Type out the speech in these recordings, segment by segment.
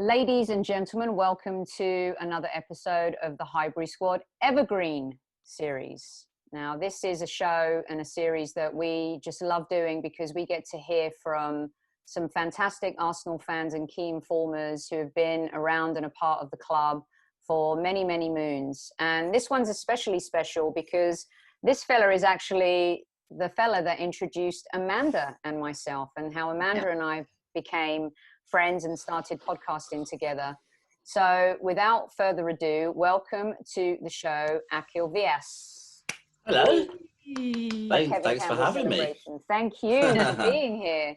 Ladies and gentlemen, welcome to another episode of the Highbury Squad Evergreen Series. Now, this is a show and a series that we just love doing because we get to hear from some fantastic Arsenal fans and key informers who have been around and a part of the club for many, many moons. And this one's especially special because this fella is actually the fella that introduced Amanda and myself, and how Amanda and I became friends and started podcasting together. So without further ado, welcome to the show, Akhil Vyas. Hello. Thanks for having me. Thank you for being here.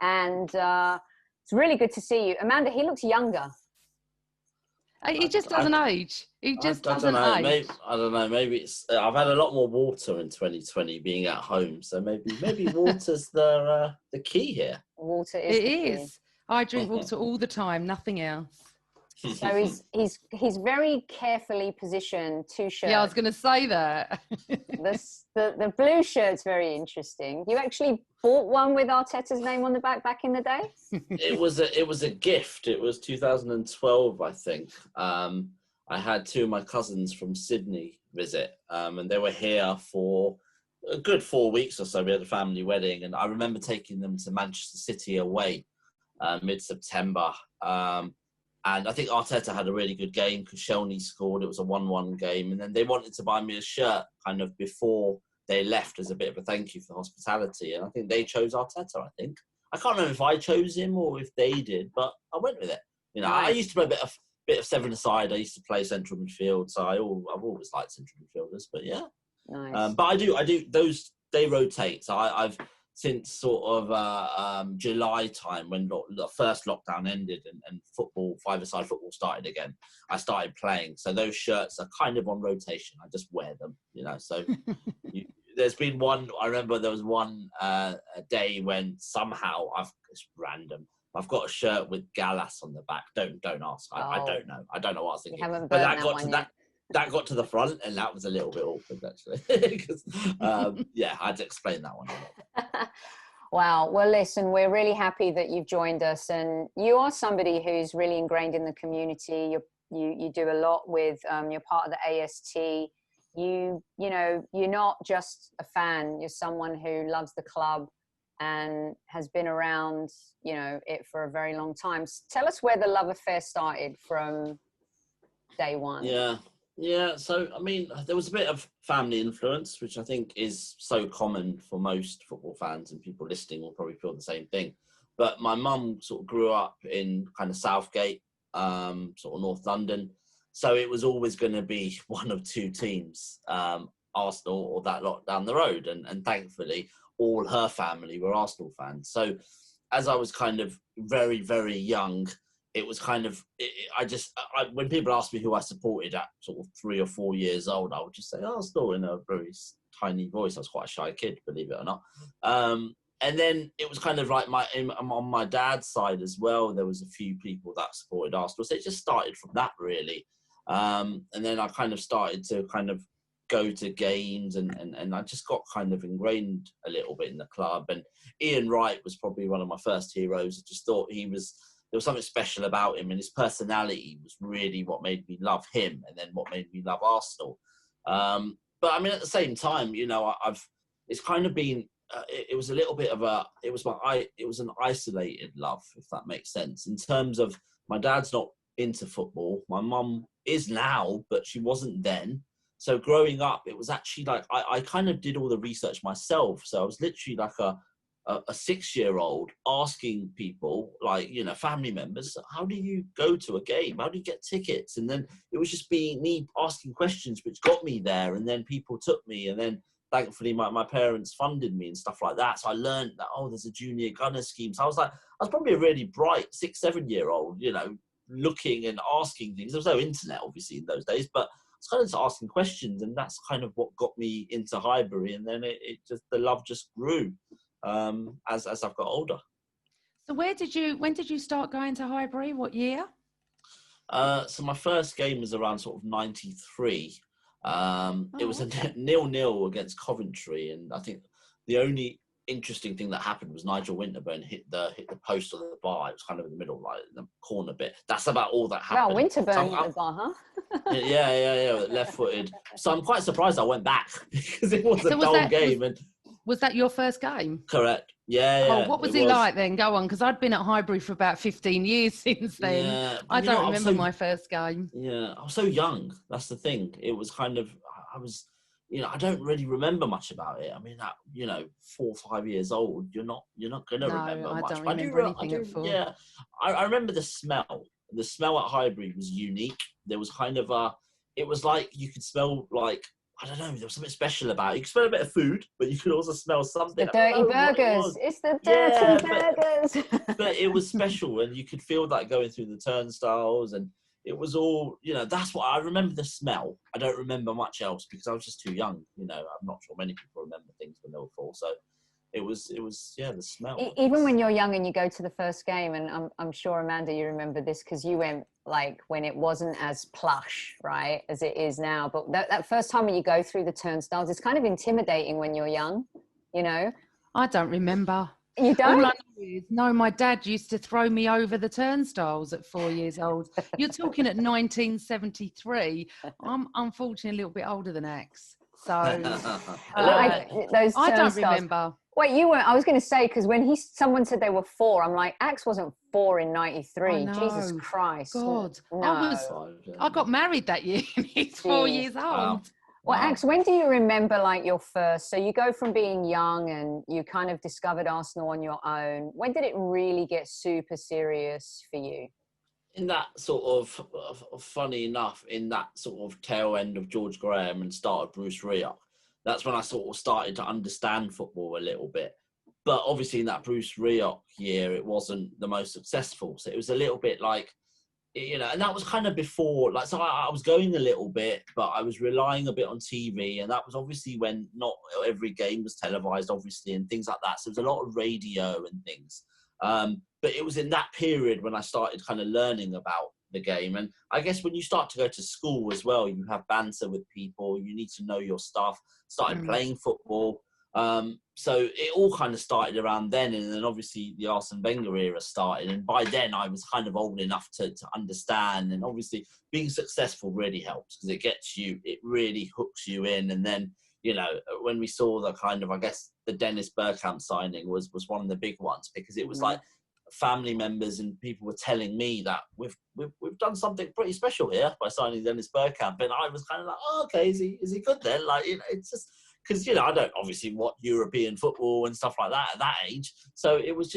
And it's really good to see you. Amanda, he looks younger. He just doesn't age. He just doesn't age. Maybe, I don't know. Maybe it's. I've had a lot more water in 2020 being at home, so maybe water's the key here. Water is. It is. I drink water all the time, nothing else. So he's very carefully positioned. Two shirts. Yeah, I was going to say that. The blue shirt's very interesting. You actually bought one with Arteta's name on the back in the day? It was a gift. It was 2012, I think. I had two of my cousins from Sydney visit, and they were here for a good 4 weeks or so. We had a family wedding, and I remember taking them to Manchester City away mid-September. And I think Arteta had a really good game because Shelny scored. It was a 1-1 game. And then they wanted to buy me a shirt kind of before they left as a bit of a thank you for the hospitality. And I think they chose Arteta, I think. I can't remember if I chose him or if they did, but I went with it. You know, I used to play a bit of seven-a-side. I used to play central midfield. So I've always liked central midfielders, but yeah. Nice. But I do, those, they rotate. So I've since sort of July time when the first lockdown ended and football, five-a-side football started again, I started playing. So those shirts are kind of on rotation. I just wear them, you know. So there's been one, I remember there was one day when somehow it's random. I've got a shirt with Gallas on the back. Don't ask. I don't know. I don't know what I was thinking. But that got to the front, and that was a little bit awkward, actually. Because, I had to explain that one a little. Wow. Well, listen, we're really happy that you've joined us, and you are somebody who's really ingrained in the community. You do a lot with, you're part of the AST. You know, you're not just a fan. You're someone who loves the club and has been around, you know, it for a very long time. Tell us where the love affair started from day one. Yeah, so, I mean, there was a bit of family influence, which I think is so common for most football fans, and people listening will probably feel the same thing. But my mum sort of grew up in kind of Southgate, sort of North London. So it was always going to be one of two teams, Arsenal or that lot down the road. And thankfully, all her family were Arsenal fans. So as I was kind of very, very young, it was kind of, when people asked me who I supported at sort of 3 or 4 years old, I would just say Arsenal in a very tiny voice. I was quite a shy kid, believe it or not. And then it was kind of like on my dad's side as well, there was a few people that supported Arsenal. So it just started from that, really. And then I kind of started to kind of go to games and I just got kind of ingrained a little bit in the club. And Ian Wright was probably one of my first heroes. I just thought there was something special about him, and his personality was really what made me love him, and then what made me love Arsenal. But I mean, at the same time, you know, it's kind of been, it was a little bit of it was an isolated love, if that makes sense. In terms of, my dad's not into football. My mum is now, but she wasn't then. So growing up, it was actually like, I kind of did all the research myself. So I was literally like a 6-year-old asking people, like, you know, family members, how do you go to a game? How do you get tickets? And then it was just me asking questions, which got me there. And then people took me, and then thankfully my parents funded me and stuff like that. So I learned that, there's a junior gunner scheme. So I was probably a really bright 6-7-year-old, you know, looking and asking things. There was no internet, obviously, in those days, but I was kind of just asking questions, and that's kind of what got me into Highbury. And then the love just grew as I've got older. So when did you start going to Highbury? What year? So my first game was around sort of 93. It was a 0-0 against Coventry, and I think the only interesting thing that happened was Nigel Winterburn hit the post of the bar. It was kind of in the middle, like the corner bit. That's about all that happened. Wow, Winterburn hit the bar, huh? yeah, left-footed. So I'm quite surprised I went back because it was a dull game. Was that your first game? Correct. Yeah. Oh, what was it like then? Go on, because I'd been at Highbury for about 15 years since then. Yeah, I don't remember my first game. Yeah, I was so young. That's the thing. It was kind of, I was, I don't really remember much about it. I mean, at 4 or 5 years old, you're not gonna remember much. I don't remember anything at 4. Yeah, I remember the smell. The smell at Highbury was unique. There was kind of it was like you could smell like, I don't know, there was something special about it. You could smell a bit of food, but you could also smell something. The dirty burgers. It's the dirty burgers. But it was special, and you could feel that going through the turnstiles, and it was all, that's what I remember, the smell. I don't remember much else because I was just too young. I'm not sure many people remember things when they were 4. So it was the smell. Even when you're young and you go to the first game, and I'm sure, Amanda, you remember this because you went like when it wasn't as plush, right, as it is now. But that first time when you go through the turnstiles, it's kind of intimidating when you're young, I don't remember. You don't? All I know is, no, my dad used to throw me over the turnstiles at 4 years old. You're talking at 1973. I'm unfortunately a little bit older than Axe. So those I don't remember. Wait, you weren't? I was going to say, because when someone said they were 4, I'm like, Axe wasn't 4 in 93. Jesus Christ. God. No. I got married that year and he's 4 years old. Wow. Well, Axe, when do you remember like your first, so you go from being young and you kind of discovered Arsenal on your own. When did it really get super serious for you? In that sort of, funny enough, in that sort of tail end of George Graham and start of Bruce Rioch, that's when I sort of started to understand football a little bit. But obviously in that Bruce Rioch year, it wasn't the most successful. So it was a little bit like, and that was kind of before, like, so I was going a little bit, but I was relying a bit on TV. And that was obviously when not every game was televised, obviously, and things like that. So there was a lot of radio and things. But it was in that period when I started kind of learning about the game. And I guess when you start to go to school as well, you have banter with people, you need to know your stuff, started playing football. So it all kind of started around then. And then obviously the Arsene Wenger era started. And by then I was kind of old enough to understand. And obviously being successful really helps because it really hooks you in. And then, when we saw the kind of, I guess, the Dennis Bergkamp signing was one of the big ones because it was like family members and people were telling me that we've done something pretty special here by signing Dennis Bergkamp. And I was kind of like, oh, okay, is he good then? Like, it's just because, I don't obviously watch European football and stuff like that at that age. So it was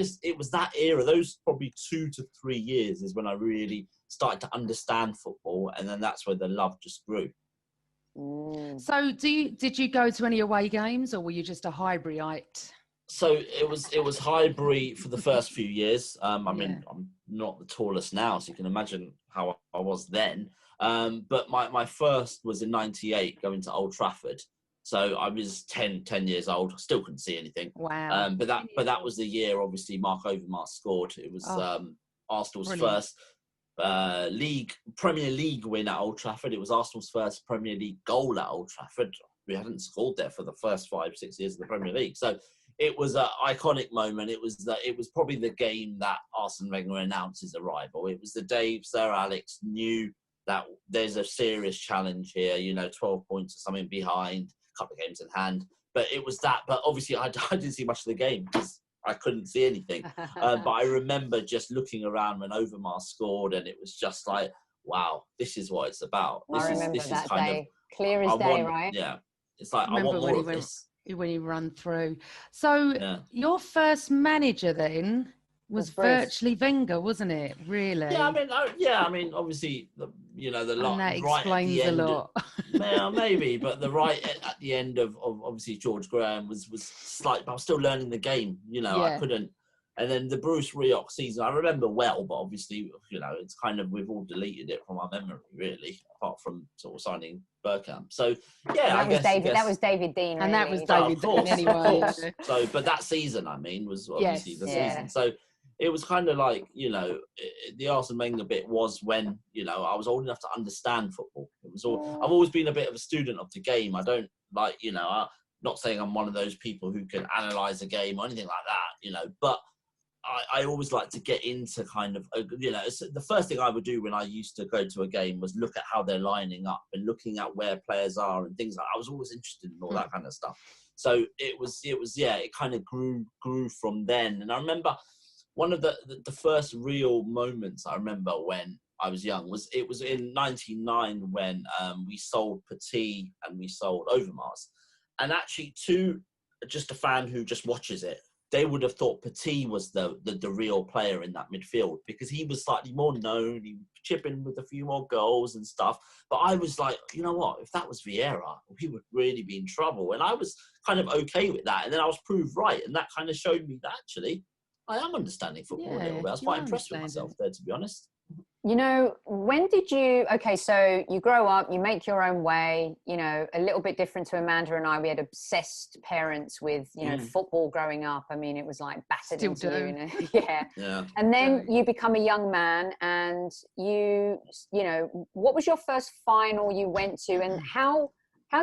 that era, those probably 2 to 3 years is when I really started to understand football. And then that's where the love just grew. So did you go to any away games or were you just a Highburyite? So it was Highbury for the first few years. mean, I'm not the tallest now, so you can imagine how I was then. But my first was in 98 going to Old Trafford. So I was 10 years old. I still couldn't see anything. Wow. But that was the year, obviously, Mark Overmars scored. It was Arsenal's brilliant. first Premier League win at Old Trafford. It was Arsenal's first Premier League goal at Old Trafford. We hadn't scored there for the first 5-6 years of the Premier League. So it was an iconic moment. It was probably the game that Arsene Wenger announced his arrival. It was the day Sir Alex knew that there's a serious challenge here, 12 points or something behind, a couple of games in hand. But it was that. But obviously I didn't see much of the game because I couldn't see anything. But I remember just looking around when Overmars scored and it was just like, wow, this is what it's about. I remember that day. Clear as day, right? Yeah. It's like, I want more of this. When you run through. So your first manager then was virtually Wenger, wasn't it? Really? Yeah, I mean, obviously, the and that right explains at the end, a lot. maybe, but the right at the end of obviously George Graham was slight, but I was still learning the game. I couldn't. And then the Bruce Rioch season, I remember well, but obviously, it's kind of, we've all deleted it from our memory, really, apart from sort of signing Bergkamp. So, yeah, that was David Dean, really. And that was David Dean anyway. So, but that season, was obviously the season. So it was kind of like, the Arsene Wenger bit was when, I was old enough to understand football. It was all, I've always been a bit of a student of the game. I don't like, not saying I'm one of those people who can analyze a game or anything like that, but I always like to get into kind of, the first thing I would do when I used to go to a game was look at how they're lining up and looking at where players are and things like that. I was always interested in all that kind of stuff. So it kind of grew from then. And I remember one of the first real moments I remember when I was young was in 99 when we sold Petit and we sold Overmars. And actually just a fan who just watches it, they would have thought Petit was the real player in that midfield because he was slightly more known. He was chipping with a few more goals and stuff. But I was like, you know what? If that was Vieira, we would really be in trouble. And I was kind of okay with that. And then I was proved right. And that kind of showed me that actually I am understanding football a little bit. I was quite impressed with myself there, to be honest. When did you, so you grow up, you make your own way, a little bit different to Amanda and I. We had obsessed parents with, football growing up. I mean, it was like battered Still into do. you. Yeah. And then you become a young man and what was your first final you went to and how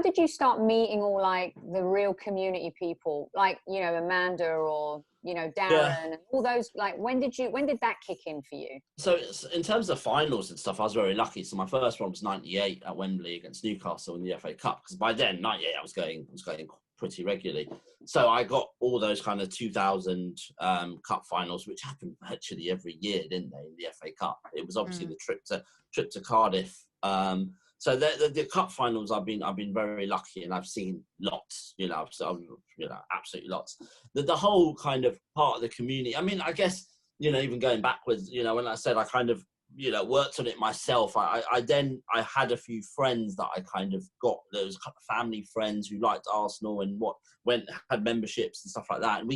did you start meeting all like the real community people, like, Amanda or, Darren and all those, like, when did that kick in for you? So in terms of finals and stuff, I was very lucky. So my first one was 98 at Wembley against Newcastle in the FA Cup. Because by then, 98, I was going pretty regularly. So I got all those kind of 2000 cup finals, which happened virtually every year, didn't they, in the FA Cup? It was obviously the trip to Cardiff. So the cup finals, I've been very lucky, and I've seen lots. Absolutely lots. The whole kind of part of the community. I mean, I guess even going backwards, when I said I kind of worked on it myself. I had a few friends that I kind of got. There was a couple of family friends who liked Arsenal and had memberships and stuff like that, and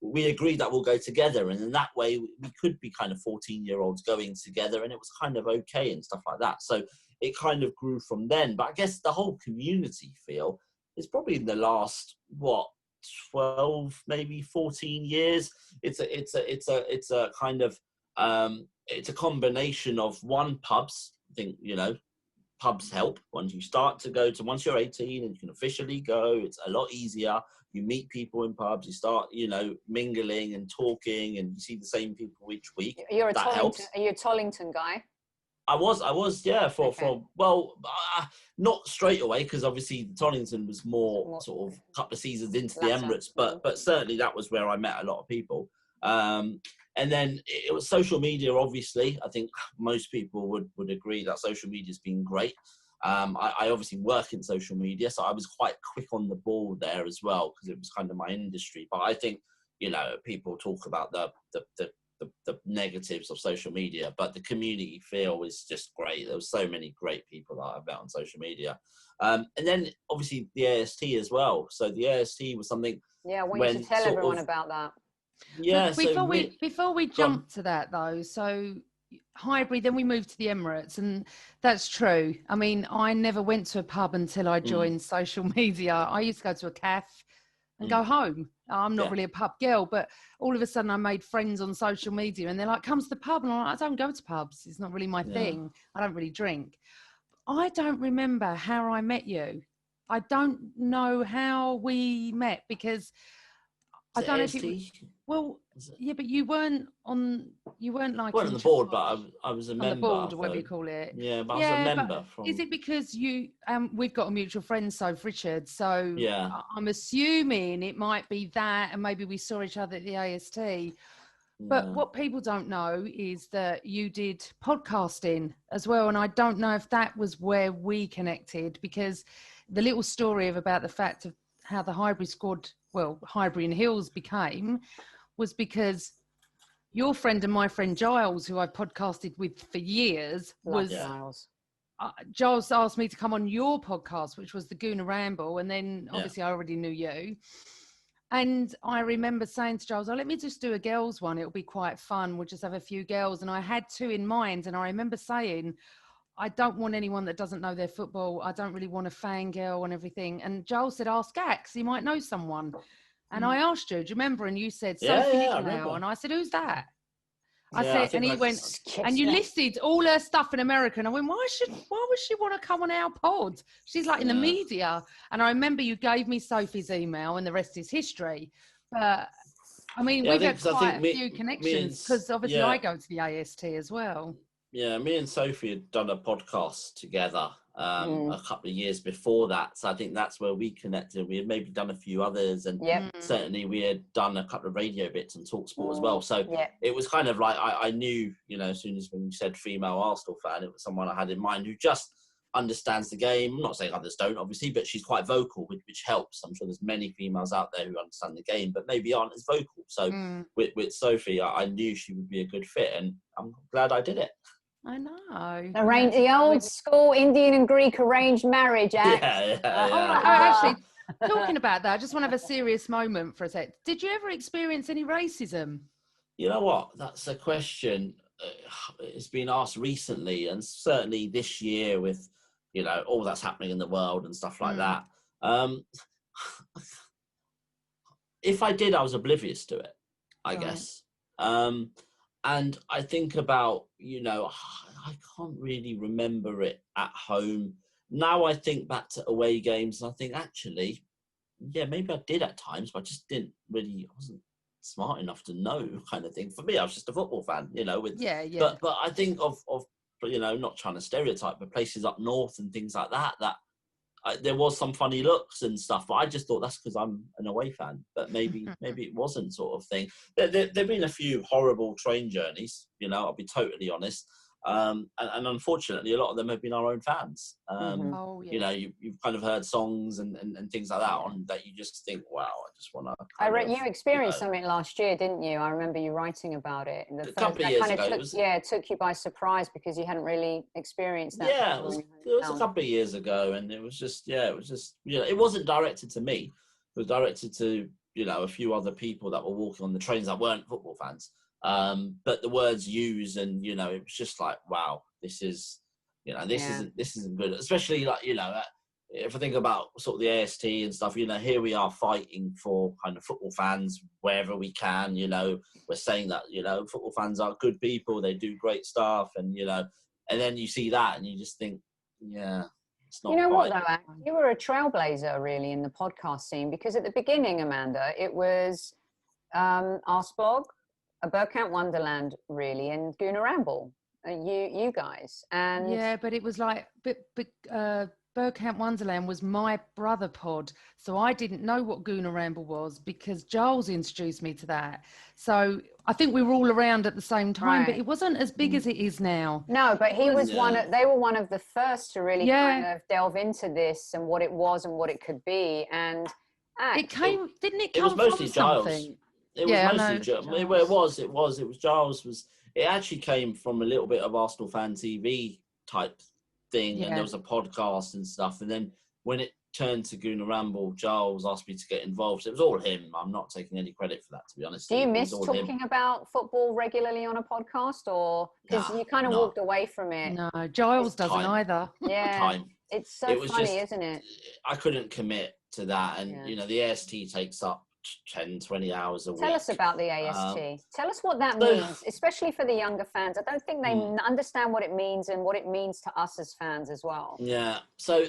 we agreed that we'll go together, and in that way we could be kind of 14-year-olds going together, and it was kind of okay and stuff like that. So it kind of grew from then. But I guess the whole community feel is probably in the last 12, maybe 14 years. It's a kind of it's a combination of pubs. I think pubs help once you're 18 and you can officially go. It's a lot easier. You meet people in pubs. You start mingling and talking, and you see the same people each week. Are you a Tollington guy? I was, not straight away, because obviously Tollington was more sort of a couple of seasons into the Emirates, but certainly that was where I met a lot of people. And then it was social media, obviously. I think most people would agree that social media has been great. I obviously work in social media, so I was quite quick on the ball there as well, because it was kind of my industry. But I think, people talk about the negatives of social media, but the community feel is just great. There were so many great people that I've met on social media. And then obviously the AST as well. So the AST was something. Yeah, I want you to tell everyone about that. Yeah. Before we jump to that though, so Highbury, then we moved to the Emirates, and that's true. I mean, I never went to a pub until I joined social media. I used to go to a cafe and go home. I'm not really a pub girl, but all of a sudden I made friends on social media, and they're like, come to the pub. And I'm like, I don't go to pubs. It's not really my thing. I don't really drink. I don't remember how I met you. I don't know how we met, because I don't know if but you weren't like on the board, but I was a member. On the board, or whatever you call it. Yeah, but I was a member. Is it because you we've got a mutual friend, Soph Richard, so yeah, I'm assuming it might be that, and maybe we saw each other at the AST. But what people don't know is that you did podcasting as well, and I don't know if that was where we connected, because the little story about the fact of how the Highbury squad, Highbury and Hills became, was because your friend and my friend Giles, who I podcasted with for years, Giles asked me to come on your podcast, which was the Gooner Ramble, and then obviously I already knew you. And I remember saying to Giles, let me just do a girls one. It'll be quite fun. We'll just have a few girls. And I had two in mind. And I remember saying, I don't want anyone that doesn't know their football. I don't really want a fangirl and everything. And Giles said, ask Ax, he might know someone. And I asked you, do you remember? And you said, Sophie Nicolau. And I said, who's that? I said, and he went, and you listed all her stuff in America. And I went, why would she want to come on our pod? She's like in the media. And I remember you gave me Sophie's email, and the rest is history. But I mean, we've had quite a few connections because obviously I go to the AST as well. Yeah, me and Sophie had done a podcast together a couple of years before that. So I think that's where we connected. We had maybe done a few others, and certainly we had done a couple of radio bits on TalkSport as well. So it was kind of like I knew, as soon as when you said female Arsenal fan, it was someone I had in mind who just understands the game. I'm not saying others don't, obviously, but she's quite vocal, which helps. I'm sure there's many females out there who understand the game, but maybe aren't as vocal. So with Sophie, I knew she would be a good fit, and I'm glad I did it. I know. The old school Indian and Greek arranged marriage act. Actually, talking about that, I just want to have a serious moment for a sec. Did you ever experience any racism? You know what? That's a question. It's been asked recently, and certainly this year with, all that's happening in the world and stuff like that. If I did, I was oblivious to it, I guess. And I think about, I can't really remember it at home. Now I think back to away games and I think, actually, maybe I did at times, but I just I wasn't smart enough to know, kind of thing. For me, I was just a football fan, But I think of not trying to stereotype, but places up north and things like that, there was some funny looks and stuff, but I just thought that's because I'm an away fan. But maybe it wasn't, sort of thing. There've been a few horrible train journeys, I'll be totally honest. And unfortunately, a lot of them have been our own fans. You've kind of heard songs and things like that on that you just think, wow, I just want to. You experienced something last year, didn't you? I remember you writing about it. A couple of years ago. It took you by surprise because you hadn't really experienced that. Yeah, it was a couple of years ago, and it was just, it wasn't directed to me. It was directed to, a few other people that were walking on the trains that weren't football fans. But the words used, and it was just like, wow, this isn't good. Especially like, if I think about sort of the AST and stuff, here we are fighting for kind of football fans wherever we can. We're saying that football fans are good people, they do great stuff, and and then you see that and you just think, it's not. What though, you were a trailblazer really in the podcast scene, because at the beginning, Amanda, it was Arsblog, a Bergkamp Wonderland, really, and Gooner Ramble, you guys, and but it was like, Bergkamp Wonderland was my brother pod, so I didn't know what Gooner Ramble was because Giles introduced me to that. So I think we were all around at the same time, but it wasn't as big as it is now. No, but he was they were one of the first to really kind of delve into this and what it was and what it could be, and it came, didn't it? Come it was mostly from Giles. Something? It was mostly Giles. It was Giles. It actually came from a little bit of Arsenal Fan TV type thing, and there was a podcast and stuff. And then when it turned to Gooner Ramble, Giles asked me to get involved. So it was all him. I'm not taking any credit for that, to be honest. Do you miss talking about football regularly on a podcast, or because you kind of walked away from it? No, Giles doesn't either. Yeah, it's so funny, isn't it? I couldn't commit to that, and the AST takes up 10-20 hours a week. Tell us about the AST. Tell us what that means, especially for the younger fans. I don't think they understand what it means and what it means to us as fans as well. Yeah, so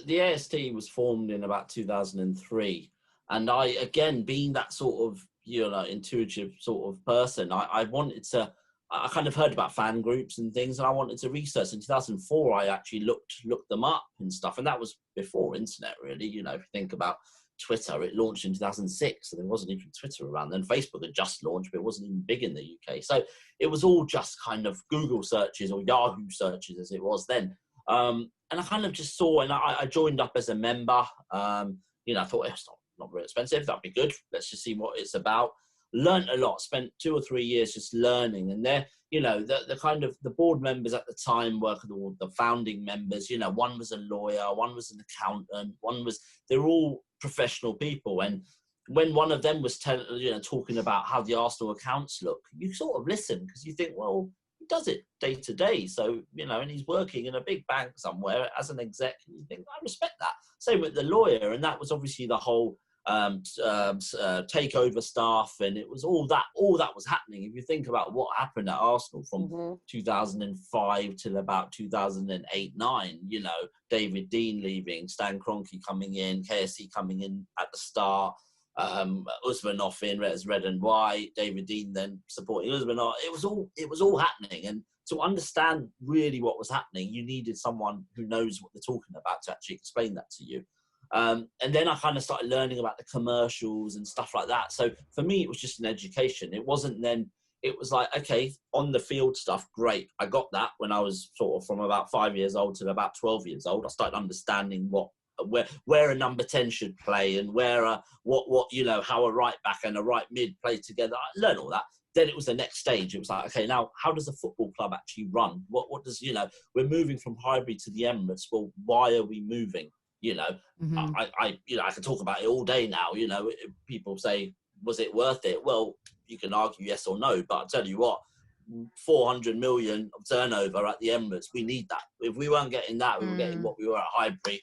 the AST was formed in about 2003, and I, again, being that sort of intuitive sort of person, I wanted to. I kind of heard about fan groups and things, and I wanted to research. In 2004, I actually looked them up and stuff, and that was before internet, really. If you think about Twitter, it launched in 2006, so there wasn't even Twitter around then. Facebook had just launched, but it wasn't even big in the UK. So it was all just kind of Google searches or Yahoo searches as it was then. And I kind of just saw, and I joined up as a member. I thought it's not very expensive. That'd be good. Let's just see what it's about. Learned a lot. Spent 2 or 3 years just learning. And they're, the kind of the board members at the time were the founding members. One was a lawyer, one was an accountant, they're all professional people. And when one of them was talking about how the Arsenal accounts look, you sort of listen because you think, well, he does it day to day. So, and he's working in a big bank somewhere as an exec. And you think, I respect that. Same with the lawyer. And that was obviously the whole takeover stuff, and it was all that was happening. If you think about what happened at Arsenal from 2005 till about 2008-9, you know, David Dein leaving, Stan Kroenke coming in, KSC coming in at the start, Usmanov in as red and white, David Dein then supporting Usmanov. It was all happening, and to understand really what was happening, you needed someone who knows what they're talking about to actually explain that to you. And then I kind of started learning about the commercials and stuff like that. So for me, it was just an education. It wasn't then, it was like, okay, on the field stuff, great. I got that when I was sort of from about 5 years old to about 12 years old. I started understanding where a number 10 should play, and where what you know, how a right back and a right mid play together. I learned all that. Then it was the next stage. It was like, okay, now how does a football club actually run? What does, you know, we're moving from Highbury to the Emirates. Well, why are we moving? You know, I can talk about it all day now. You know, people say, was it worth it? Well, you can argue yes or no, but I'll tell you what, 400 million of turnover at the Emirates, we need that. If we weren't getting that, we were getting what we were at Highbury.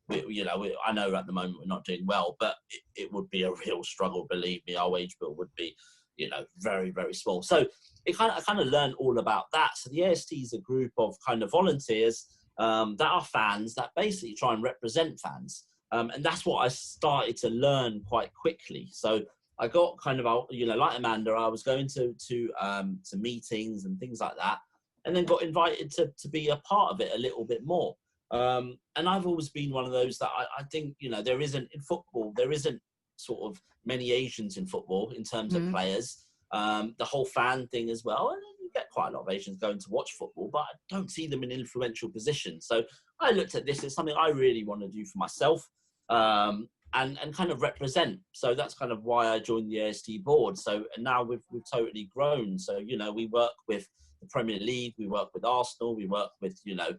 I know at the moment we're not doing well, but it would be a real struggle. Believe me, our wage bill would be, you know, very, very small. So I kind of learned all about that. So the AST is a group of kind of volunteers that are fans that basically try and represent fans. And that's what I started to learn quite quickly. So I got kind of, you know, like Amanda, I was going to meetings and things like that, and then got invited to be a part of it a little bit more. And I've always been one of those that I think, you know, there isn't sort of many Asians in football in terms of players. The whole fan thing as well. And you get quite a lot of Asians going to watch football, but I don't see them in influential positions. So I looked at this as something I really want to do for myself, and kind of represent. So that's kind of why I joined the AST board. So, and now we've totally grown. So, you know, we work with the Premier League, we work with Arsenal, we work with, you know,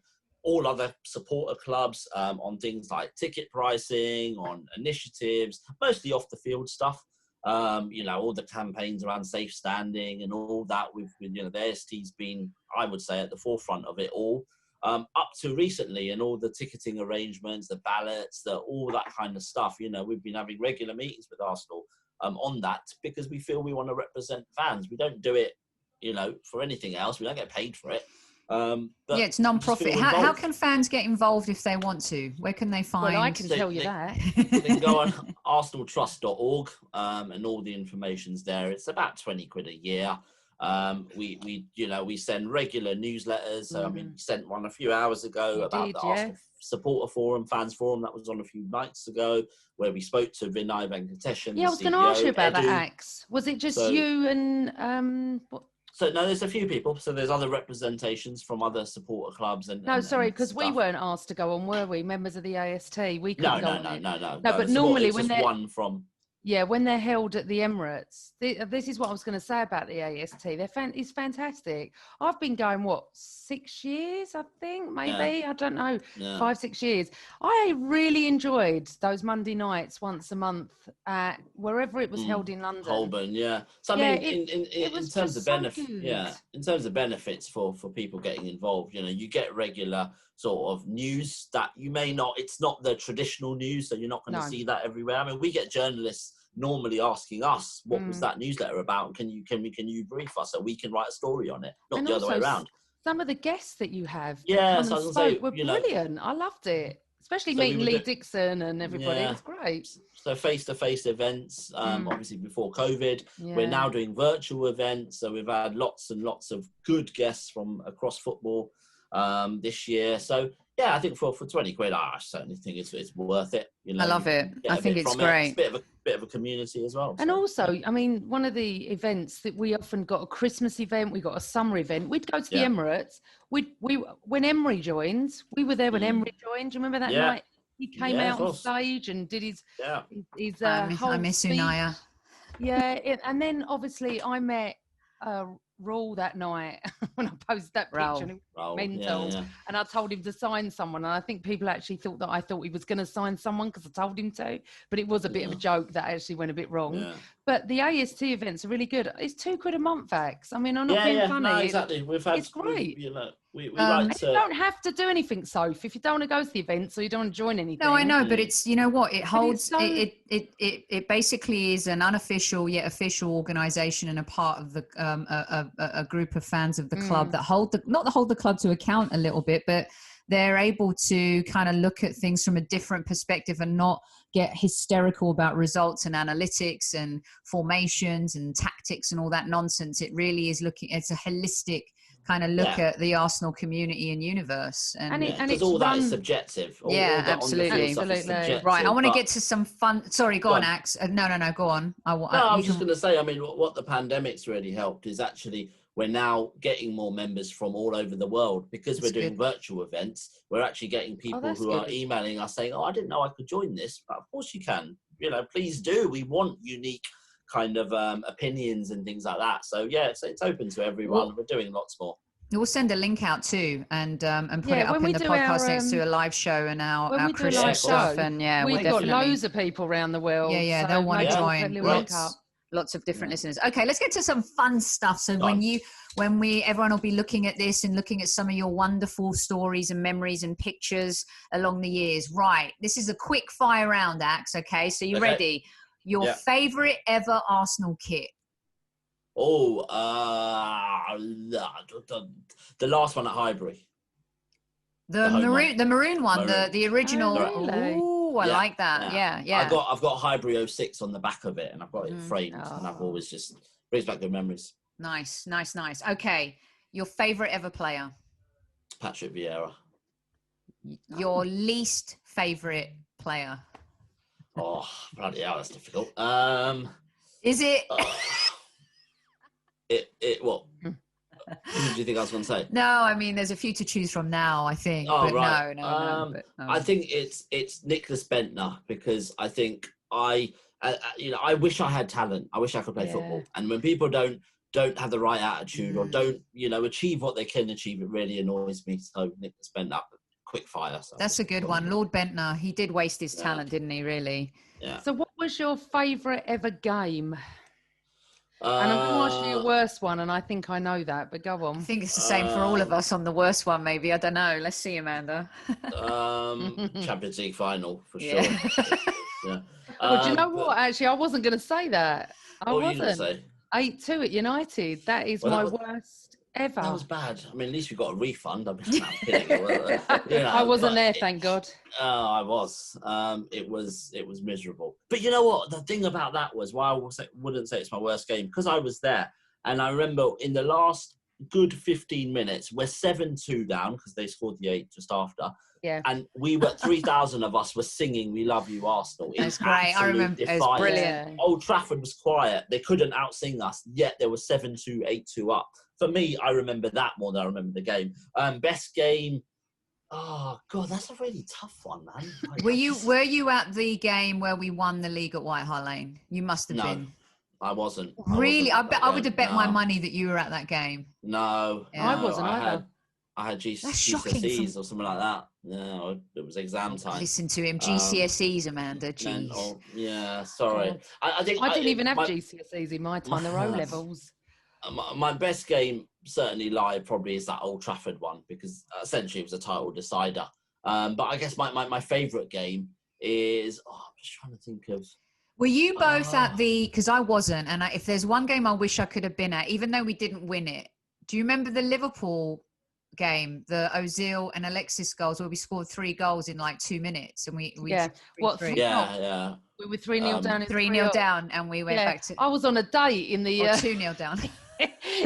all other supporter clubs on things like ticket pricing, on initiatives, mostly off the field stuff. You know, all the campaigns around safe standing and all that. You know, the AST's been, I would say, at the forefront of it all, up to recently, and all the ticketing arrangements, the ballots, all that kind of stuff. You know, we've been having regular meetings with Arsenal on that, because we feel we want to represent fans. We don't do it, you know, for anything else. We don't get paid for it. Yeah, it's non-profit. How can fans get involved if they want to? Where can they find? Well, I can tell you that. They can go on arsenaltrust.org, and all the information's there. It's about 20 quid a year. We send regular newsletters. So I mean, we sent one a few hours ago about the Arsenal supporter forum, fans forum. That was on a few nights ago, where we spoke to Vinay Venkatesan. Yeah, I was going to ask you about that, Axe. Was it just you and So no, there's a few people. So there's other representations from other supporter clubs because we weren't asked to go on, were we? Members of the AST, we couldn't go on. No. But normally when they're one from. Yeah, when they're held at the Emirates, this is what I was going to say about the AST. It's fantastic. I've been going, 6 years, I think, maybe. I don't know, 5-6 years. I really enjoyed those Monday nights once a month at wherever it was held in London. Holborn, yeah. So I mean, in terms of benefits, in terms of benefits for people getting involved, you know, you get regular sort of news that you may not. It's not the traditional news, so you're not going to see that everywhere. I mean, we get journalists normally asking us, what was that newsletter about? Can you brief us so we can write a story on it, not the other way around. Some of the guests that you have were brilliant. I loved it, especially meeting Lee Dixon and everybody. It was great. So face-to-face events, obviously before COVID. We're now doing virtual events, so we've had lots and lots of good guests from across football this year. So yeah, I think for 20 quid, I certainly think it's worth it. You know, I love it. I think it's great. It's a bit of a community as well. And also, I mean, one of the events that we often got, a Christmas event, we got a summer event. We'd go to the Emirates. We when Emery joined, we were there when Emery joined. Do you remember that night? He came out on stage and did his whole I miss speech. Unaya. Yeah, and then obviously I met Raul that night when I posted that picture, and it was mental. And I told him to sign someone, and I think people actually thought that I thought he was going to sign someone because I told him to, but it was a bit of a joke that actually went a bit wrong. But the AST events are really good. It's £2 a month, Axe. I mean, I'm not being funny. No, exactly. It's great. We like to... You don't have to do anything, Soph, if you don't want to go to the events or you don't want to join anything. No, I know, but it's, you know what, it holds, it basically is an unofficial yet official organisation and a part of the a group of fans of the club that hold the club to account a little bit, but they're able to kind of look at things from a different perspective and not get hysterical about results and analytics and formations and tactics and all that nonsense. It really is it's a holistic kind of look at the Arsenal community and universe. And because all that is subjective. Absolutely. Right, I want to get to some fun. Sorry, go on, Axe. No, go on. I was just going to say, I mean, what the pandemic's really helped is actually we're now getting more members from all over the world because we're doing virtual events. We're actually getting people who are emailing us saying, I didn't know I could join this, but of course you can. You know, please do. We want unique kind of opinions and things like that. So it's open to everyone. We're doing lots more. We'll send a link out too and put it up in the podcast next to a live show and our Christmas stuff. And we've got loads of people around the world. Yeah, they'll want to join. Lots of different listeners. Okay, let's get to some fun stuff. So everyone will be looking at this and looking at some of your wonderful stories and memories and pictures along the years. Right, this is a quick fire round, Axe. Okay, so you ready? Your favourite ever Arsenal kit? Oh, the last one at Highbury. The maroon one, the original. Oh, I like that. Yeah. I've got Highbury 06 on the back of it, and I've got it framed, and I've always just brings back good memories. Nice. Okay, your favourite ever player? Patrick Vieira. Your least favourite player? Oh, bloody hell, that's difficult. Is it? What? What do you think I was going to say? No, I mean, there's a few to choose from now, I think. Oh, but right. No. I think it's Nicholas Bentner because I think I wish I had talent. I wish I could play football. And when people don't have the right attitude or don't, achieve what they can achieve, it really annoys me. So Nicholas Bentner, quick fire. So that's a good one. Lord Bentner, he did waste his talent, didn't he, really? Yeah. So what was your favourite ever game? And I'm going to ask you your worst one, and I think I know that, but go on. I think it's the same for all of us on the worst one, maybe. I don't know. Let's see, Amanda. Champions League final, for sure. Yeah. Well, do you know what? Actually, I wasn't going to say that. I what wasn't. Were you going to say? 8-2 at United. That is my worst ever. That was bad. I mean, at least we got a refund. I'm kidding. I wasn't there, thank God. I was. It was miserable. But you know what? The thing about that was why I wouldn't say it's my worst game, because I was there. And I remember in the last good 15 minutes, we're 7-2 down because they scored the 8 just after. Yeah. And we were 3,000 of us were singing "We Love You, Arsenal." That's great. I remember. It was brilliant. Old Trafford was quiet. They couldn't outsing us. Yet there was 7-2, 8-2 up. For me, I remember that more than I remember the game. Best game. Oh God, that's a really tough one, man. Were you at the game where we won the league at White Hart Lane? You must have been. I wasn't. Really? I would have bet my money that you were at that game. No, I wasn't either. I had GCSEs or something like that. No, it was exam time. Listen to him, GCSEs, Amanda. Jeez. Yeah, sorry. I think I didn't even have GCSEs in my time. They're O levels. My best game, certainly live, probably is that Old Trafford one, because essentially it was a title decider. But I guess my favourite game is. I'm just trying to think of. Were you both at the? Because I wasn't, and if there's one game I wish I could have been at, even though we didn't win it. Do you remember the Liverpool game, the Ozil and Alexis goals, where we scored 3 goals in like 2 minutes, and we we were 3-0 down. 3-0 down, and we went back to. I was on a date in the 2-0 down.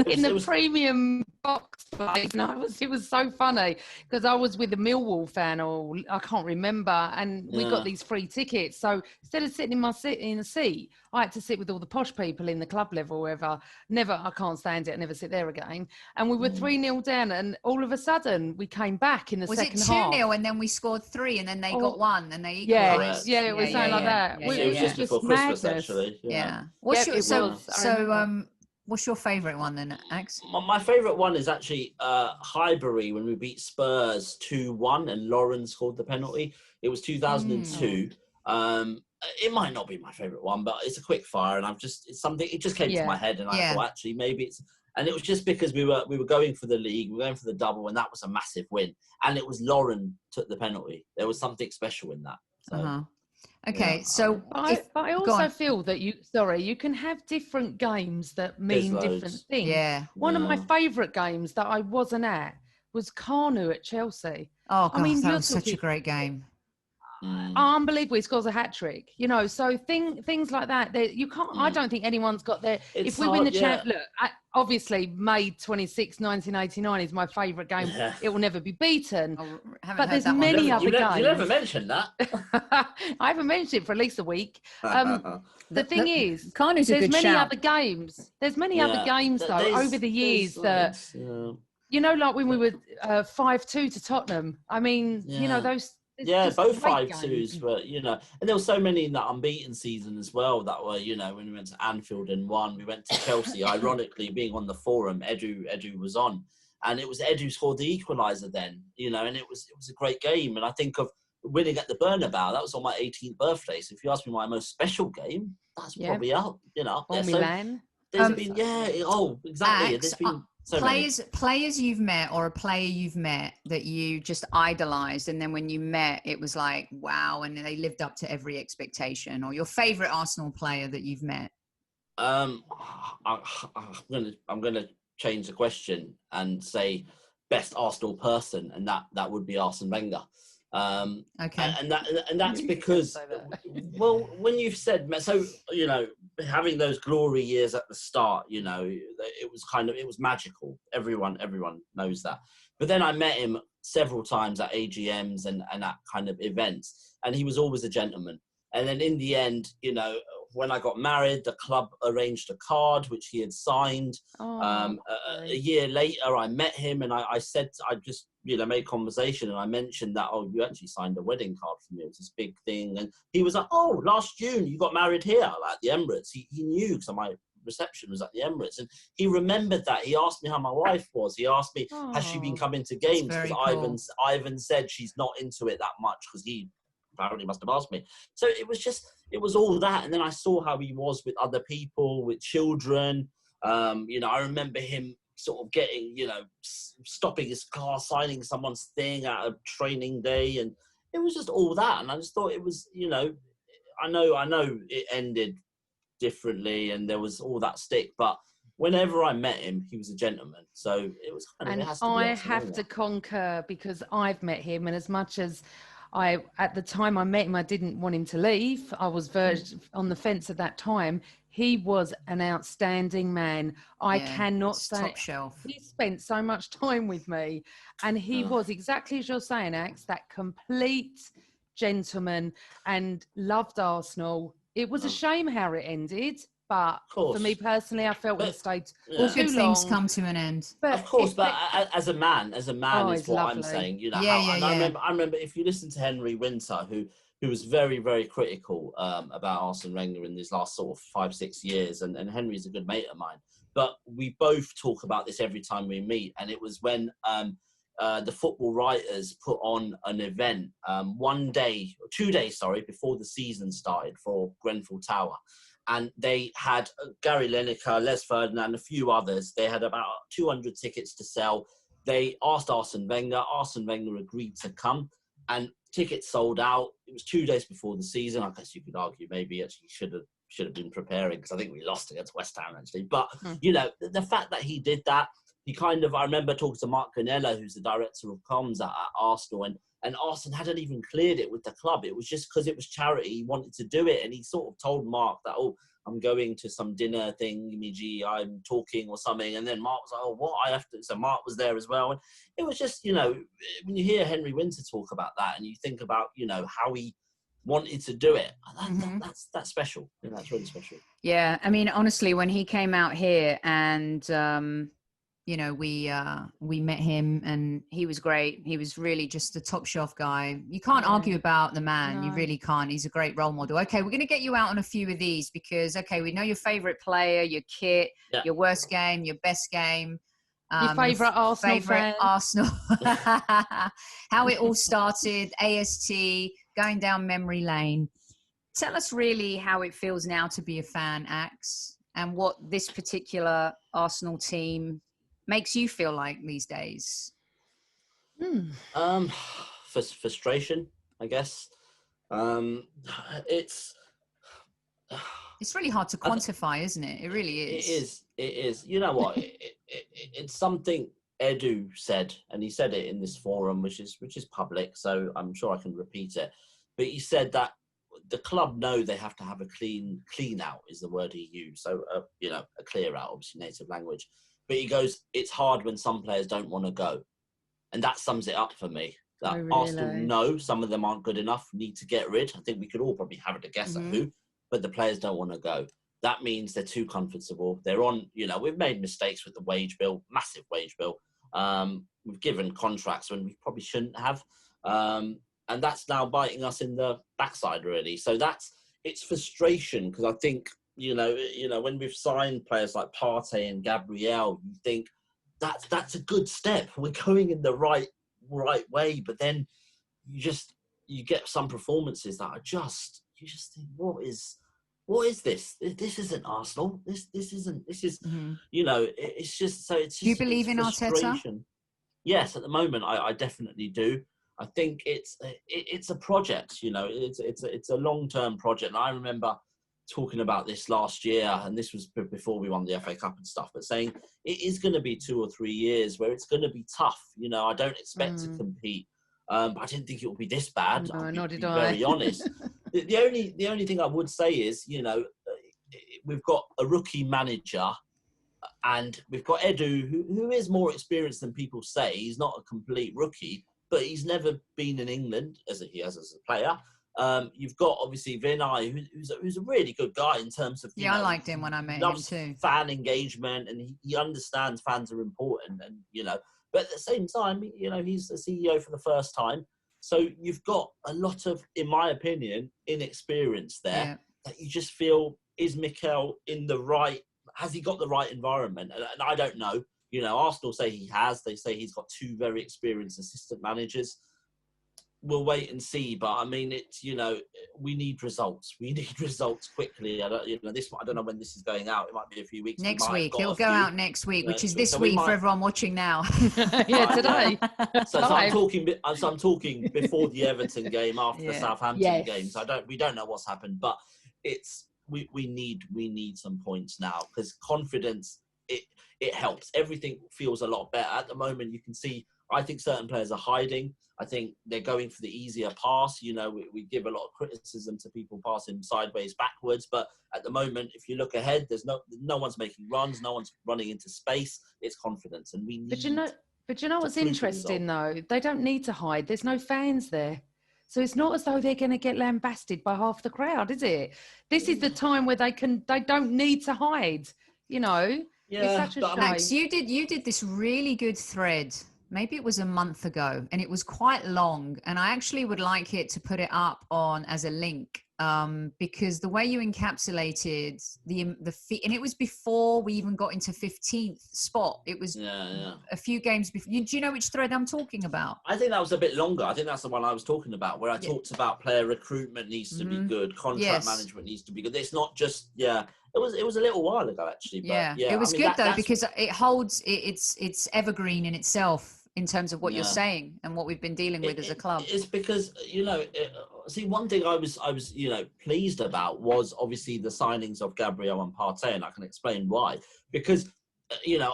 in the premium box place, and it was so funny because I was with a Millwall fan, or I can't remember, and we got these free tickets. So instead of sitting in a seat, I had to sit with all the posh people in the club level, wherever. I can't stand it. I never sit there again. And we were 3-0 down, and all of a sudden we came back in the second half. Was it 2-0 and then we scored 3, and then they got 1, and they equalised? It was something like that. It was just before Christmas, actually. Yeah. What's your favourite one then, Axe? My favourite one is actually Highbury when we beat Spurs 2-1 and Lauren scored the penalty. It was 2002. It might not be my favourite one, but it's a quick fire, and it just came to my head, and I thought actually maybe And it was just because we were going for the league, we were going for the double, and that was a massive win. And it was Lauren took the penalty. There was something special in that. So, Okay, yeah, so but I also feel that you can have different games that mean different things. Yeah. One of my favourite games that I wasn't at was Carnu at Chelsea. Oh, God, that was such a great game. Unbelievable. He scores a hat trick, so things like that you can't I don't think anyone's got there. If we win the look, obviously May 26, 1989 is my favorite game. It will never be beaten. But there's many other games. You never mentioned that. I haven't mentioned it for at least a week. The thing is, Carnu's a good shout. other games there's many other games though over the years that like when we were 5-2 to Tottenham. I mean, those. Both 5-2s, but and there were so many in that unbeaten season as well that were, when we went to Anfield and won, we went to Chelsea. Ironically, being on the forum, Edu was on, and it was Edu scored the equaliser then, and it was a great game. And I think of winning at the Bernabeu, that was on my 18th birthday. So if you ask me my most special game, that's probably up, up there. Milan. There's been, exactly. There's been. So players you've met, or a player you've met that you just idolized, and then when you met it was like wow, and they lived up to every expectation, or your favorite Arsenal player that you've met? I'm gonna change the question and say best Arsenal person, and that would be Arsene Wenger. Okay, and that's because well, when you've said so, having those glory years at the start, it was magical. Everyone knows that. But then I met him several times at AGMs and at kind of events, and he was always a gentleman. And then in the end, when I got married, the club arranged a card which he had signed. A year later, I met him, and I said, I just made conversation, and I mentioned that, you actually signed a wedding card for me. It was this big thing, and he was like, last June you got married here at the Emirates. He knew because my reception was at the Emirates, and he remembered that. He asked me how my wife was. He asked me, has she been coming to games? Because cool. Ivan said she's not into it that much because he apparently must have asked me. So it was all that. And then I saw how he was with other people, with children. I remember him sort of getting, stopping his car, signing someone's thing at a training day. And it was just all that. And I just thought it was, I know it ended differently and there was all that stick, but whenever I met him, he was a gentleman. So it was kind of... And I have to concur, because I've met him, and as much as at the time I met him, I didn't want him to leave. I was on the fence at that time. He was an outstanding man. I cannot say top shelf. He spent so much time with me, and he was exactly as you're saying, Axe, that complete gentleman, and loved Arsenal. It was a shame how it ended, but for me personally, I felt it stayed all good things come to an end. But as a man is what lovely. I'm saying. I remember if you listen to Henry Winter, who was very, very critical about Arsene Wenger in these last sort of 5-6 years, and Henry's a good mate of mine. But we both talk about this every time we meet, and it was when the football writers put on an event 2 days before the season started for Grenfell Tower. And they had Gary Lineker, Les Ferdinand, a few others. They had about 200 tickets to sell. They asked Arsene Wenger. Arsene Wenger agreed to come, and tickets sold out. It was 2 days before the season. I guess you could argue maybe actually should have been preparing, because I think we lost against West Ham actually. But the fact that he did that, I remember talking to Mark Ganella, who's the director of comms at Arsenal, and Arsene hadn't even cleared it with the club. It was just because it was charity, he wanted to do it. And he sort of told Mark that, I'm going to some dinner thing, I'm talking or something. And then Mark was like, what? I have to. So Mark was there as well. And it was just, when you hear Henry Winter talk about that, and you think about, how he wanted to do it, that's special. That's really special. Yeah. I mean, honestly, when he came out here and, we met him, and he was great. He was really just a top shelf guy. You can't argue about the man. No. You really can't. He's a great role model. Okay, we're going to get you out on a few of these because, we know your favorite player, your kit, your worst game, your best game. Your favourite Arsenal fan. Arsenal. How it all started, AST, going down memory lane. Tell us really how it feels now to be a fan, Axe. and what this particular Arsenal team makes you feel like these days? Frustration, I guess. It's really hard to quantify, isn't it? It really is. It is. You know what? It's something Edu said, and he said it in this forum, which is public, so I'm sure I can repeat it. But he said that the club know they have to have a clean out is the word he used. So a clear out, obviously native language. But he goes, it's hard when some players don't want to go, and that sums it up for me. That Arsenal know some of them aren't good enough, need to get rid. I think we could all probably have it a guess at who, but the players don't want to go. That means they're too comfortable. They're on, we've made mistakes with the wage bill, massive wage bill. We've given contracts when we probably shouldn't have. And that's now biting us in the backside, really. So it's frustration, because I think, when we've signed players like Partey and Gabriel, you think that's a good step. We're going in the right way, but then you get some performances that are you just think, what is this? This isn't Arsenal. This is it's just so it's just. Do you believe in Arteta? Yes, at the moment I definitely do. I think it's a project, it's a long-term project. And I remember talking about this last year, and this was before we won the FA Cup and stuff, but saying it is going to be 2 or 3 years where it's going to be tough. I don't expect to compete, but I didn't think it would be this bad. No, nor did I. Very honest. The only thing I would say is, we've got a rookie manager, and we've got Edu, who is more experienced than people say. He's not a complete rookie, but he's never been in England as he has as a player. You've got obviously Vinay, who's a really good guy in terms of I liked him when I met him too. Fan engagement, and he understands fans are important, and but at the same time, he's the CEO for the first time, so you've got a lot of, in my opinion, inexperience there that you just feel, is Mikel in the right? Has he got the right environment? And I don't know. Arsenal say he has. They say he's got 2 very experienced assistant managers. We'll wait and see, but I mean, it's we need results. We need results quickly. I don't know when this is going out. It might be a few weeks. Next week, it'll go out next week, which is this week for everyone watching now. Today. So I'm talking before the Everton game, after the Southampton game. So we don't know what's happened, but we need some points now, because confidence it helps. Everything feels a lot better at the moment. You can see. I think certain players are hiding. I think they're going for the easier pass. We give a lot of criticism to people passing sideways, backwards. But at the moment, if you look ahead, there's no one's making runs. No one's running into space. It's confidence, and we need. But you know what's interesting though? They don't need to hide. There's no fans there, so it's not as though they're going to get lambasted by half the crowd, is it? This is the time where they don't need to hide. Yeah, it's such a shame. Max, you did this really good thread. Maybe it was a month ago, and it was quite long. And I actually would like it to put it up as a link, because the way you encapsulated and it was before we even got into 15th spot. It was a few games before. Do you know which thread I'm talking about? I think that was a bit longer. I think that's the one I was talking about, where I talked about player recruitment needs to be good, contract management needs to be good. It's not just It was a little while ago, actually. But it was good though, because it holds. It's evergreen in itself in terms of what you're saying and what we've been dealing with as a club. It's because see, one thing I was pleased about was obviously the signings of Gabriel and Partey, and I can explain why. Because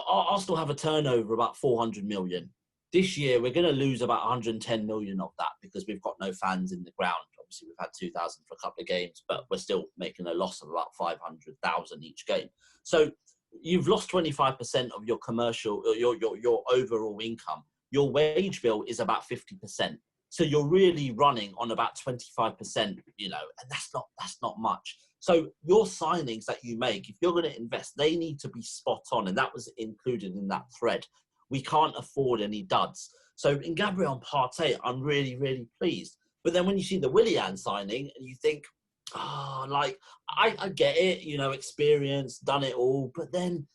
Arsenal have a turnover about 400 million. This year we're going to lose about 110 million of that, because we've got no fans in the ground. Obviously, we've had 2,000 for a couple of games, but we're still making a loss of about 500,000 each game. So you've lost 25% of your commercial, your overall income. Your wage bill is about 50%. So you're really running on about 25%, and that's not much. So your signings that you make, if you're going to invest, they need to be spot on. And that was included in that thread. We can't afford any duds. So in Gabriel and Partey, I'm really, really pleased. But then when you see the Willian signing, and you think, I get it, experience, done it all. But then,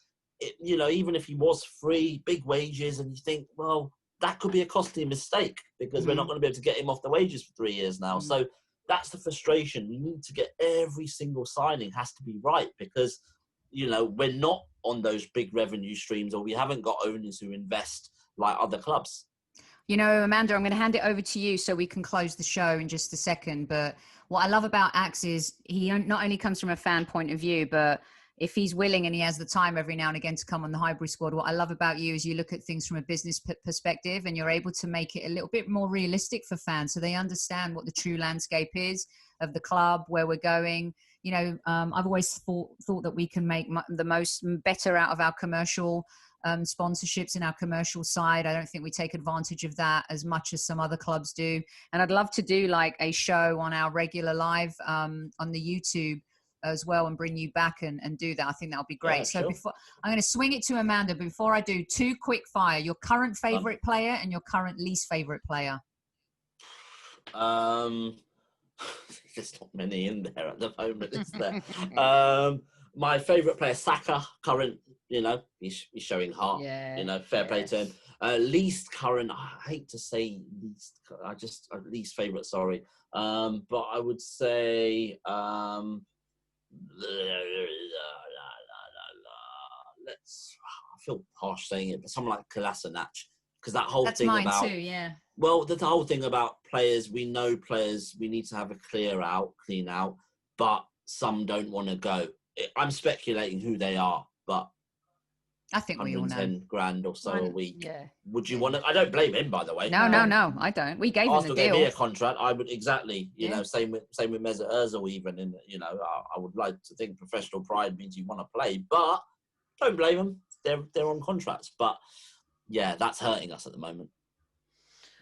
even if he was free, big wages, and you think, well, that could be a costly mistake, because we're not going to be able to get him off the wages for 3 years now. So that's the frustration. We need to get every single signing has to be right, because we're not on those big revenue streams, or we haven't got owners who invest like other clubs. Amanda, I'm going to hand it over to you so we can close the show in just a second. But what I love about Axe is he not only comes from a fan point of view, but if he's willing and he has the time every now and again to come on the Highbury squad, what I love about you is you look at things from a business perspective, and you're able to make it a little bit more realistic for fans so they understand what the true landscape is of the club, where we're going. I've always thought that we can make the most better out of our commercial sponsorships in our commercial side. I don't think we take advantage of that as much as some other clubs do. And I'd love to do like a show on our regular live on the YouTube as well, and bring you back and do that. I think that would be great. Yeah, so sure. Before I'm going to swing it to Amanda, but before I do, 2 quick fire: your current favorite player and your current least favorite player. There's not many in there at the moment, is there? My favourite player, Saka, current, he's showing heart, fair play to him. Least current, I hate to say least, least favourite, sorry. But I would say, I feel harsh saying it, but someone like Kolasinac, because that whole That's thing mine about... too, yeah. Well, the whole thing about players, we know players, we need to have a clean out, but some don't want to go. I'm speculating who they are, but I think we all know. 110 grand or so a week. Yeah. Would you want to? I don't blame him, by the way. No, I don't. We gave him the Arsenal deal. gave me a contract. I would exactly, Yeah. Same with Mesut Ozil even. And I would like to think professional pride means you want to play, but don't blame them. They're on contracts, but yeah, that's hurting us at the moment.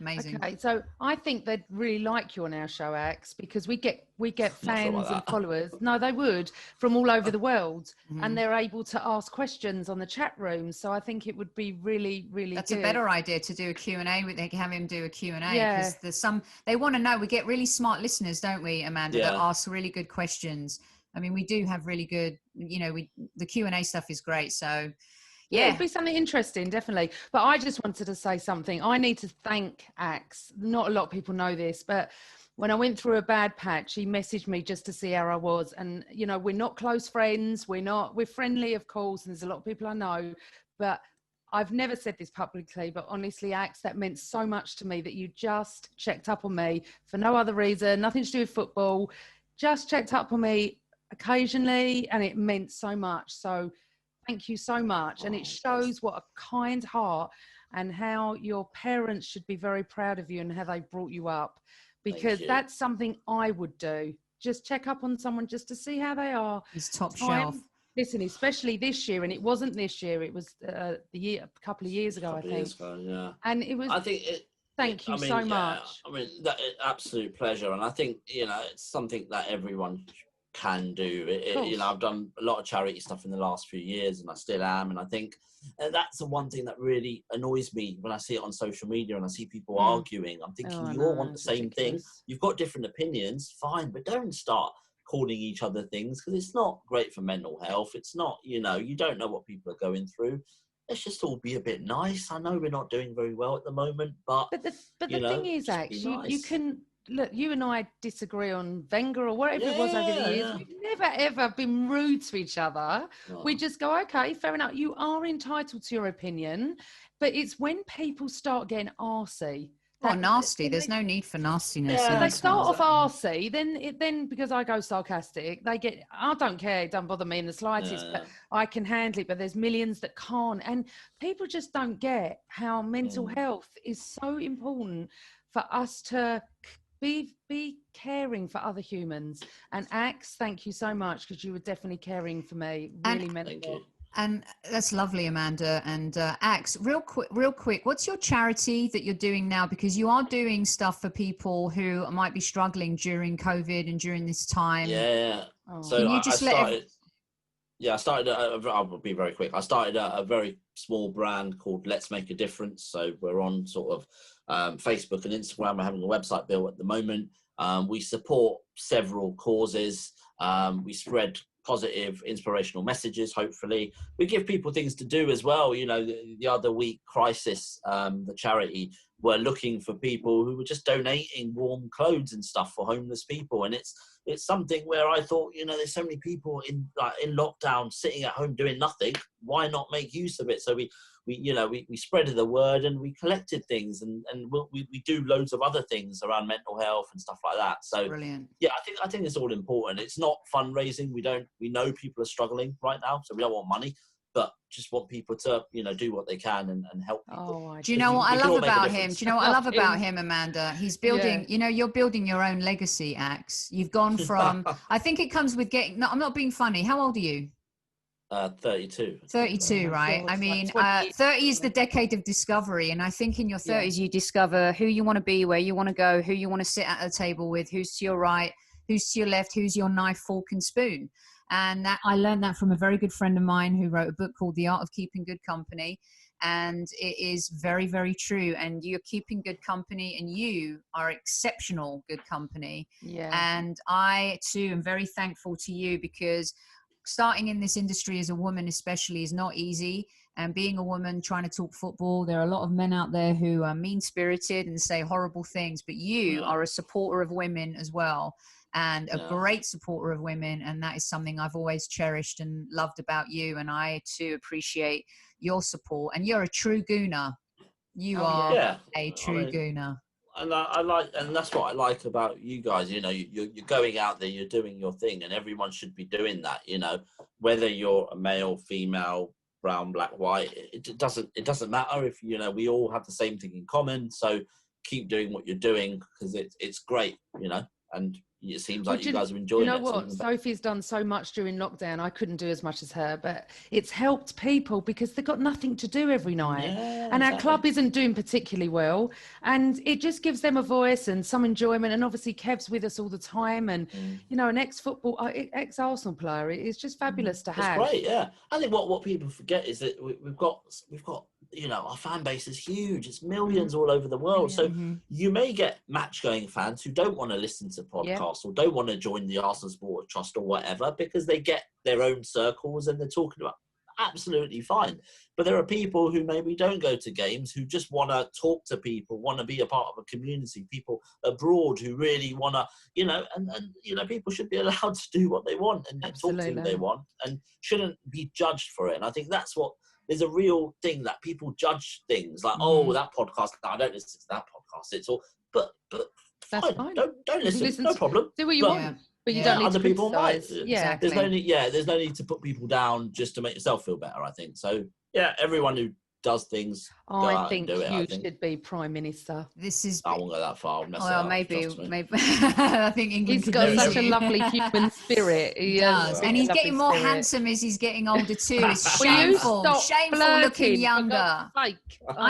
Amazing. Okay, so I think they'd really like you on our show, Axe, because we get fans and followers. No, they would, from all over the world, and they're able to ask questions on the chat room. So I think it would be really, really That's good. a better idea, to do a Q&A. They can have him do a Q&A, because Yeah. there's they want to know. We get really smart listeners, don't we, Amanda, that ask really good questions. I mean, we do have really good, the Q&A stuff is great. So Yeah, it'd be something interesting, definitely. But I just wanted to say something. I need to thank Axe. Not a lot of people know this, but when I went through a bad patch, he messaged me just to see how I was. And, we're not close friends. We're friendly, of course. And there's a lot of people I know, but I've never said this publicly, but honestly, Axe, that meant so much to me that you just checked up on me for no other reason, nothing to do with football, just checked up on me occasionally. And it meant so much. So thank you so much. And it shows what a kind heart, and how your parents should be very proud of you and how they brought you up, because that's something I would do. Just check up on someone just to see how they are. He's top shelf. Listen, especially this year, and it wasn't this year, it was a couple of years ago, I think. Years ago, yeah. And it was, I think thank you so much. I mean, absolute pleasure. And I think, it's something that everyone can do. I've done a lot of charity stuff in the last few years, and I still am. And I think that's the one thing that really annoys me when I see it on social media and I see people arguing. I'm thinking, you all want the same thing. You've got different opinions, fine, but don't start calling each other things, because it's not great for mental health. It's not, you don't know what people are going through. Let's just all be a bit nice. I know we're not doing very well at the moment, but the thing is, actually, you can look. You and I disagree on Wenger or whatever it was over the years. Yeah. We've never ever been rude to each other. Oh. We just go, okay, fair enough. You are entitled to your opinion, but it's when people start getting arsey. Nasty. There's no need for nastiness. Yeah, they start off arsey, then because I go sarcastic, they get, I don't care, it doesn't bother me in the slightest, but I can handle it. But there's millions that can't. And people just don't get how mental health is so important for us to be caring for other humans. And Axe, thank you so much, because you were definitely caring for me. Really meant a lot. And that's lovely, Amanda. And Axe, real quick, what's your charity that you're doing now? Because you are doing stuff for people who might be struggling during COVID and during this time. Yeah. Oh. So can you just I'll be very quick. I started a very small brand called Let's Make a Difference. So we're on sort of Facebook and Instagram. We're having a website built at the moment. We support several causes. We spread positive, inspirational messages, hopefully. We give people things to do as well. The other week, Crisis, the charity, were looking for people who were just donating warm clothes and stuff for homeless people. And it's something where I thought, there's so many people in lockdown sitting at home doing nothing. Why not make use of it? So we spreaded the word, and we collected things, and we do loads of other things around mental health and stuff like that. So brilliant. Yeah, I think it's all important. It's not fundraising. We know people are struggling right now, so we don't want money, but just want people to do what they can and help people. Do you know what I love about him? Do you know what I love about him, Amanda? He's building, you're building your own legacy, Axe. You've gone from, I think it comes with getting, no, I'm not being funny. How old are you? 32. 32, right? I mean, 30 is the decade of discovery. And I think in your 30s, you discover who you want to be, where you want to go, who you want to sit at a table with, who's to your right, who's to your left, who's your knife, fork and spoon. And that, I learned that from a very good friend of mine who wrote a book called The Art of Keeping Good Company. And it is very, very true. And you're keeping good company, and you are exceptional good company. Yeah. And I too am very thankful to you, because starting in this industry as a woman especially is not easy. And being a woman trying to talk football, there are a lot of men out there who are mean-spirited and say horrible things, but you are a supporter of women as well, and a great supporter of women. And that is something I've always cherished and loved about you. And I too appreciate your support. And you're a true gooner. You are a true gooner. And and that's what I like about you guys. You're going out there, you're doing your thing, and everyone should be doing that. Whether you're a male, female, brown, black, white, it doesn't matter. If we all have the same thing in common. So keep doing what you're doing, because it's great. And it seems like you guys are enjoying it. You know what? Sophie's done so much during lockdown. I couldn't do as much as her, but it's helped people because they've got nothing to do every night. Yeah, and our club isn't doing particularly well. And it just gives them a voice and some enjoyment. And obviously Kev's with us all the time. And, an ex-Arsenal player. It's just fabulous to have. It's great, yeah. I think what people forget is that we've got our fan base is huge. It's millions all over the world. So you may get match-going fans who don't want to listen to podcasts or don't want to join the Arsenal Sport Trust or whatever, because they get their own circles and they're talking about absolutely fine. But there are people who maybe don't go to games, who just want to talk to people, want to be a part of a community, people abroad who really want to, and people should be allowed to do what they want and talk to who they want, and shouldn't be judged for it. And I think that's what, there's a real thing that people judge things like, that podcast, I don't listen to that podcast. It's all, but that's fine. Don't listen, no problem. Do what you want, but you don't need other to people might. Yeah, there's no need to put people down just to make yourself feel better, I think. So everyone who does things, I think you should be Prime Minister. I won't go that far. Maybe. I think England. He's got such a lovely human spirit. He does, and he's getting more handsome as he's getting older too. It's shameful looking younger. I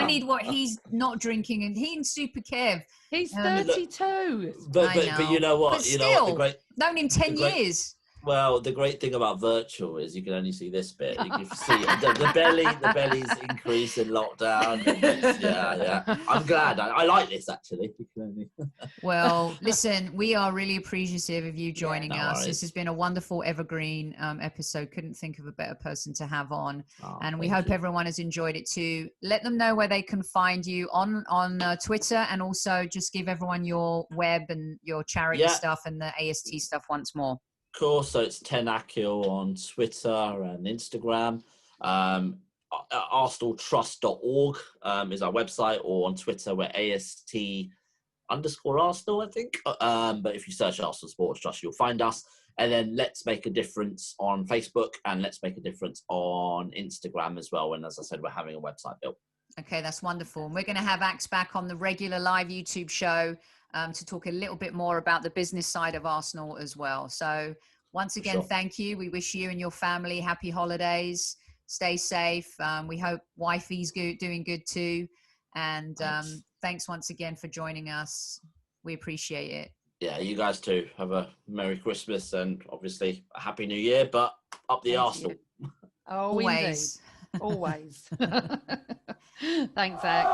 need what he's not drinking, and he and Super Kev. He's 32. But you know what? But still, known him 10 years. Well, the great thing about virtual is you can only see this bit. You can see the belly's increase in lockdown. I'm glad. I like this, actually. Well, listen, we are really appreciative of you joining us. Worries. This has been a wonderful Evergreen episode. Couldn't think of a better person to have on. And we hope everyone has enjoyed it too. Let them know where they can find you on Twitter, and also just give everyone your web and your charity stuff and the AST stuff once more. Course, so it's 10 Akhil on Twitter and Instagram. ArsenalTrust.org is our website, or on Twitter we're AST_Arsenal, I think. But if you search Arsenal Sports Trust, you'll find us. And then Let's Make a Difference on Facebook, and Let's Make a Difference on Instagram as well. And as I said, we're having a website built. Okay, that's wonderful. And we're going to have Axe back on the regular live YouTube show to talk a little bit more about the business side of Arsenal as well. So once again, thank you. We wish you and your family happy holidays. Stay safe. We hope wifey's doing good too. And thanks once again for joining us. We appreciate it. Yeah, you guys too. Have a Merry Christmas and obviously a Happy New Year, but up the Arsenal. Always. Always. Thanks, Axe.